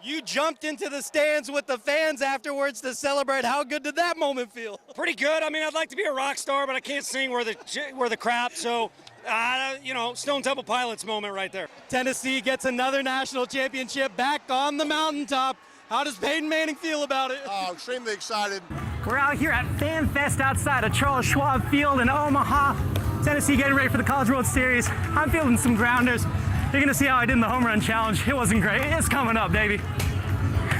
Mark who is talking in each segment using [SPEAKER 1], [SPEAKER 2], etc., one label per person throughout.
[SPEAKER 1] You jumped into the stands with the fans afterwards to celebrate. How good did that moment feel?
[SPEAKER 2] Pretty good. I mean, I'd like to be a rock star, but I can't sing worth the crap. So, Stone Temple Pilots moment right there.
[SPEAKER 1] Tennessee gets another national championship back on the mountaintop. How does Peyton Manning feel about it?
[SPEAKER 3] Extremely excited.
[SPEAKER 4] We're out here at Fan Fest outside of Charles Schwab Field in Omaha. Tennessee getting ready for the College World Series. I'm fielding some grounders. You're gonna see how I did in the home run challenge. It wasn't great. It's coming up, baby.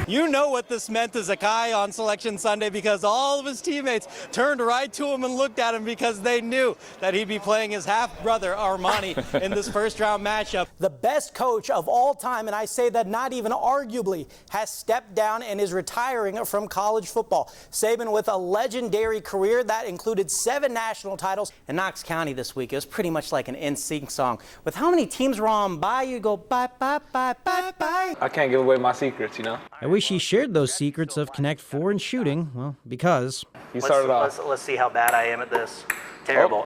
[SPEAKER 1] You know what this meant to Zakai on Selection Sunday because all of his teammates turned right to him and looked at him because they knew that he'd be playing his half-brother Armani in this first-round matchup. The best coach of all time, and I say that not even arguably, has stepped down and is retiring from college football. Saban with a legendary career that included 7 national titles. In Knox County this week, it was pretty much like an NSYNC song. With how many teams were on bye, you go bye, bye, bye, bye, bye.
[SPEAKER 5] I can't give away my secrets, you know?
[SPEAKER 6] I wish he shared those secrets of Connect 4 and shooting, well, because...
[SPEAKER 5] You started off.
[SPEAKER 4] Let's see how bad I am at this. Terrible.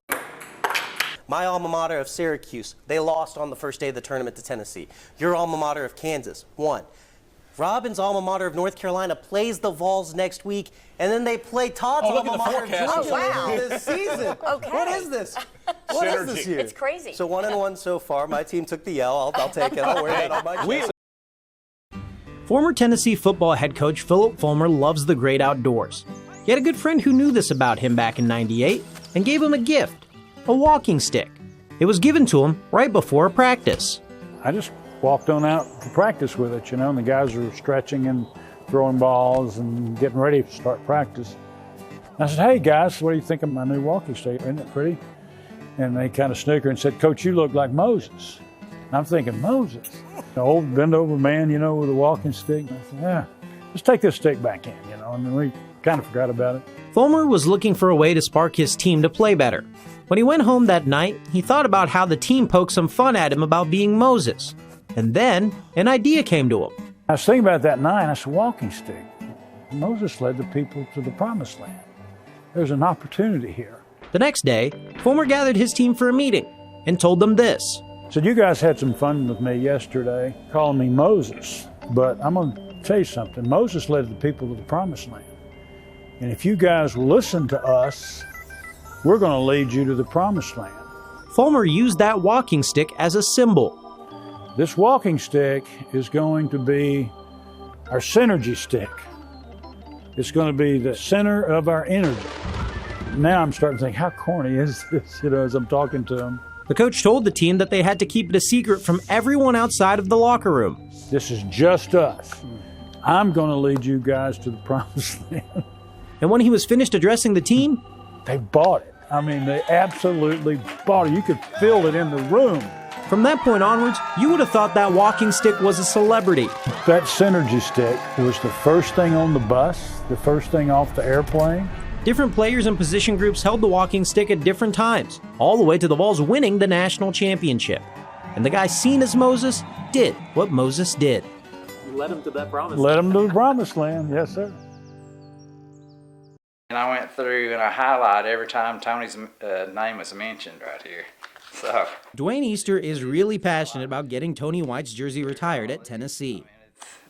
[SPEAKER 7] My alma mater of Syracuse, they lost on the first day of the tournament to Tennessee. Your alma mater of Kansas won. Robin's alma mater of North Carolina plays the Vols next week, and then they play Todd's alma mater of Georgia this season.
[SPEAKER 8] Okay.
[SPEAKER 7] What is this? What is this here?
[SPEAKER 8] It's crazy.
[SPEAKER 7] So 1-1 so far. My team took the L. I'll take it. I'll wear that on my chest.
[SPEAKER 6] Former Tennessee football head coach Philip Fulmer loves the great outdoors. He had a good friend who knew this about him back in '98 and gave him a gift, a walking stick. It was given to him right before a practice.
[SPEAKER 9] I just walked on out to practice with it, and the guys were stretching and throwing balls and getting ready to start practice. And I said, hey guys, what do you think of my new walking stick? Isn't it pretty? And they kind of snickered and said, Coach, you look like Moses. And I'm thinking, Moses? An old bend-over man, with a walking stick. And I said, yeah, let's take this stick back in, and then we kind of forgot about it.
[SPEAKER 6] Fulmer was looking for a way to spark his team to play better. When he went home that night, he thought about how the team poked some fun at him about being Moses. And then an idea came to him.
[SPEAKER 9] I was thinking about that night, I said, walking stick. Moses led the people to the promised land. There's an opportunity here.
[SPEAKER 6] The next day, Fulmer gathered his team for a meeting and told them this.
[SPEAKER 9] Said, you guys had some fun with me yesterday, calling me Moses, but I'm going to tell you something. Moses led the people to the promised land. And if you guys will listen to us, we're going to lead you to the promised land.
[SPEAKER 6] Fulmer used that walking stick as a symbol.
[SPEAKER 9] This walking stick is going to be our synergy stick. It's going to be the center of our energy. Now I'm starting to think, how corny is this, as I'm talking to them.
[SPEAKER 6] The coach told the team that they had to keep it a secret from everyone outside of the locker room.
[SPEAKER 9] This is just us. I'm going to lead you guys to the promised land.
[SPEAKER 6] And when he was finished addressing the team,
[SPEAKER 9] they bought it. I mean, they absolutely bought it. You could feel it in the room.
[SPEAKER 6] From that point onwards, you would have thought that walking stick was a celebrity.
[SPEAKER 9] That synergy stick was the first thing on the bus, the first thing off the airplane.
[SPEAKER 6] Different players and position groups held the walking stick at different times, all the way to the Vols winning the national championship. And the guy seen as Moses did what Moses did.
[SPEAKER 5] Led him to that promised
[SPEAKER 9] land. Led him to the promised land, yes, sir.
[SPEAKER 10] And I went through and I highlighted every time Tony's name was mentioned right here. So
[SPEAKER 6] Dwayne Easter is really passionate about getting Tony White's jersey retired at Tennessee.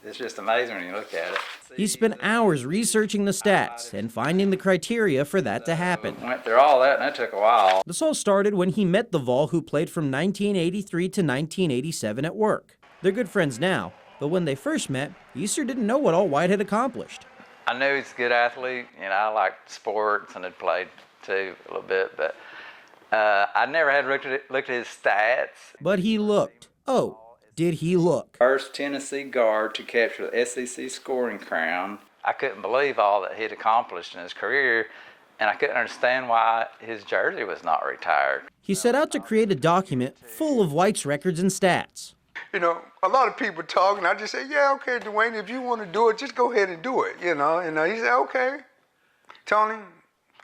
[SPEAKER 10] It's just amazing when you look at it.
[SPEAKER 6] He spent hours researching the stats and finding the criteria for that to happen.
[SPEAKER 10] Went through all that and it took a while.
[SPEAKER 6] This all started when he met the Vol who played from 1983 to 1987 at work. They're good friends now, but when they first met, Easter didn't know what all White had accomplished.
[SPEAKER 10] I knew he's a good athlete, I liked sports and had played too a little bit, but I never had looked at his stats.
[SPEAKER 6] But he looked. Oh, did he look?
[SPEAKER 10] First Tennessee guard to capture the SEC scoring crown. I couldn't believe all that he'd accomplished in his career, and I couldn't understand why his jersey was not retired.
[SPEAKER 6] He set out to create a document full of White's records and stats.
[SPEAKER 3] A lot of people talk, and I just say, yeah, okay, Dwayne, if you want to do it, just go ahead and do it, And he said, okay, Tony,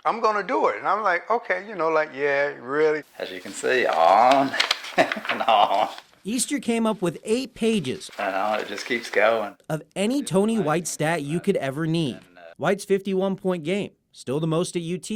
[SPEAKER 3] I'm going to do it. And I'm like, okay, yeah, really.
[SPEAKER 10] As you can see, on and on.
[SPEAKER 6] Easter came up with 8 pages.
[SPEAKER 10] It just keeps going.
[SPEAKER 6] Of any Tony White stat you could ever need. White's 51-point game, still the most at UT.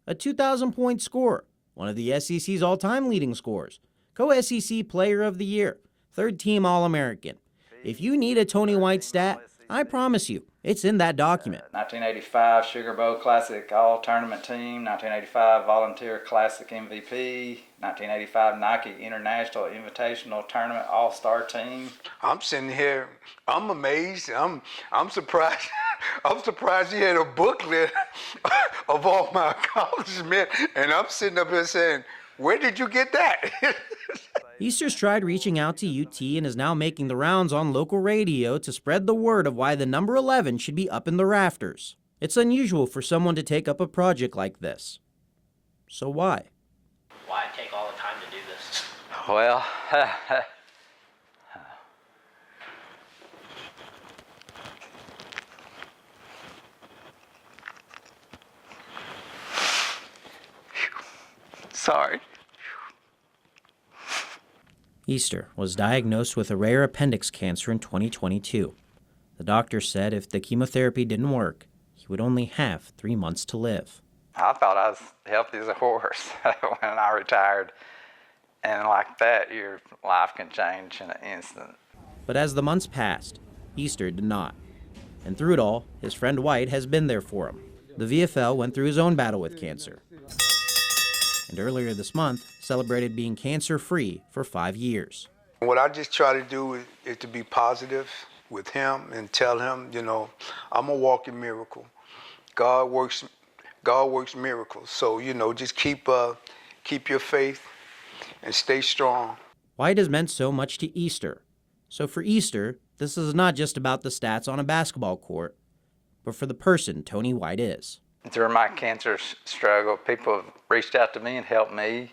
[SPEAKER 6] A 2,000-point score, one of the SEC's all-time leading scorers. Co-SEC Player of the Year, 3rd-team All-American. If you need a Tony White stat, I promise you, it's in that document.
[SPEAKER 10] 1985 Sugar Bowl Classic All-Tournament Team, 1985 Volunteer Classic MVP, 1985 Nike International Invitational Tournament All-Star Team.
[SPEAKER 3] I'm sitting here, I'm amazed, I'm surprised. I'm surprised he had a booklet of all my accomplishments, and I'm sitting up here saying, where did you get that?
[SPEAKER 6] Easter's tried reaching out to UT and is now making the rounds on local radio to spread the word of why the number 11 should be up in the rafters. It's unusual for someone to take up a project like this. So why?
[SPEAKER 7] Why take all the time to do this?
[SPEAKER 10] Well, sorry.
[SPEAKER 6] Easter was diagnosed with a rare appendix cancer in 2022. The doctor said if the chemotherapy didn't work, he would only have 3 months to live.
[SPEAKER 10] I thought I was healthy as a horse when I retired. And like that, your life can change in an instant.
[SPEAKER 6] But as the months passed, Easter did not. And through it all, his friend White has been there for him. The VFL went through his own battle with cancer. And earlier this month, celebrated being cancer-free for 5 years.
[SPEAKER 3] What I just try to do is to be positive with him and tell him, you know, I'm a walking miracle. God works miracles. So, you know, just keep your faith and stay strong.
[SPEAKER 6] White has meant so much to Easter. So for Easter, this is not just about the stats on a basketball court, but for the person Tony White is.
[SPEAKER 10] During my cancer struggle, people have reached out to me and helped me,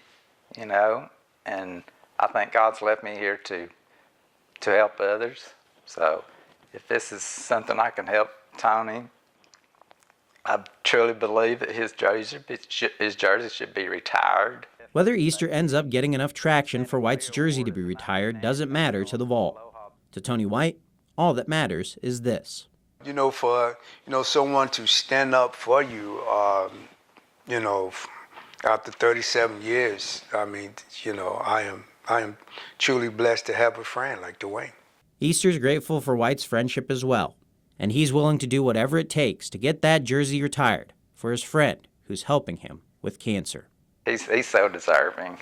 [SPEAKER 10] you know, and I think God's left me here to help others. So if this is something I can help Tony, I truly believe that his jersey should be retired.
[SPEAKER 6] Whether Easter ends up getting enough traction for White's jersey to be retired doesn't matter to the Vault. To Tony White, all that matters is this.
[SPEAKER 3] You know, for someone to stand up for you, you know, after 37 years, I mean, you know, I am truly blessed to have a friend like Dwayne.
[SPEAKER 6] Easter's grateful for White's friendship as well, and he's willing to do whatever it takes to get that jersey retired for his friend who's helping him with cancer.
[SPEAKER 10] He's so deserving.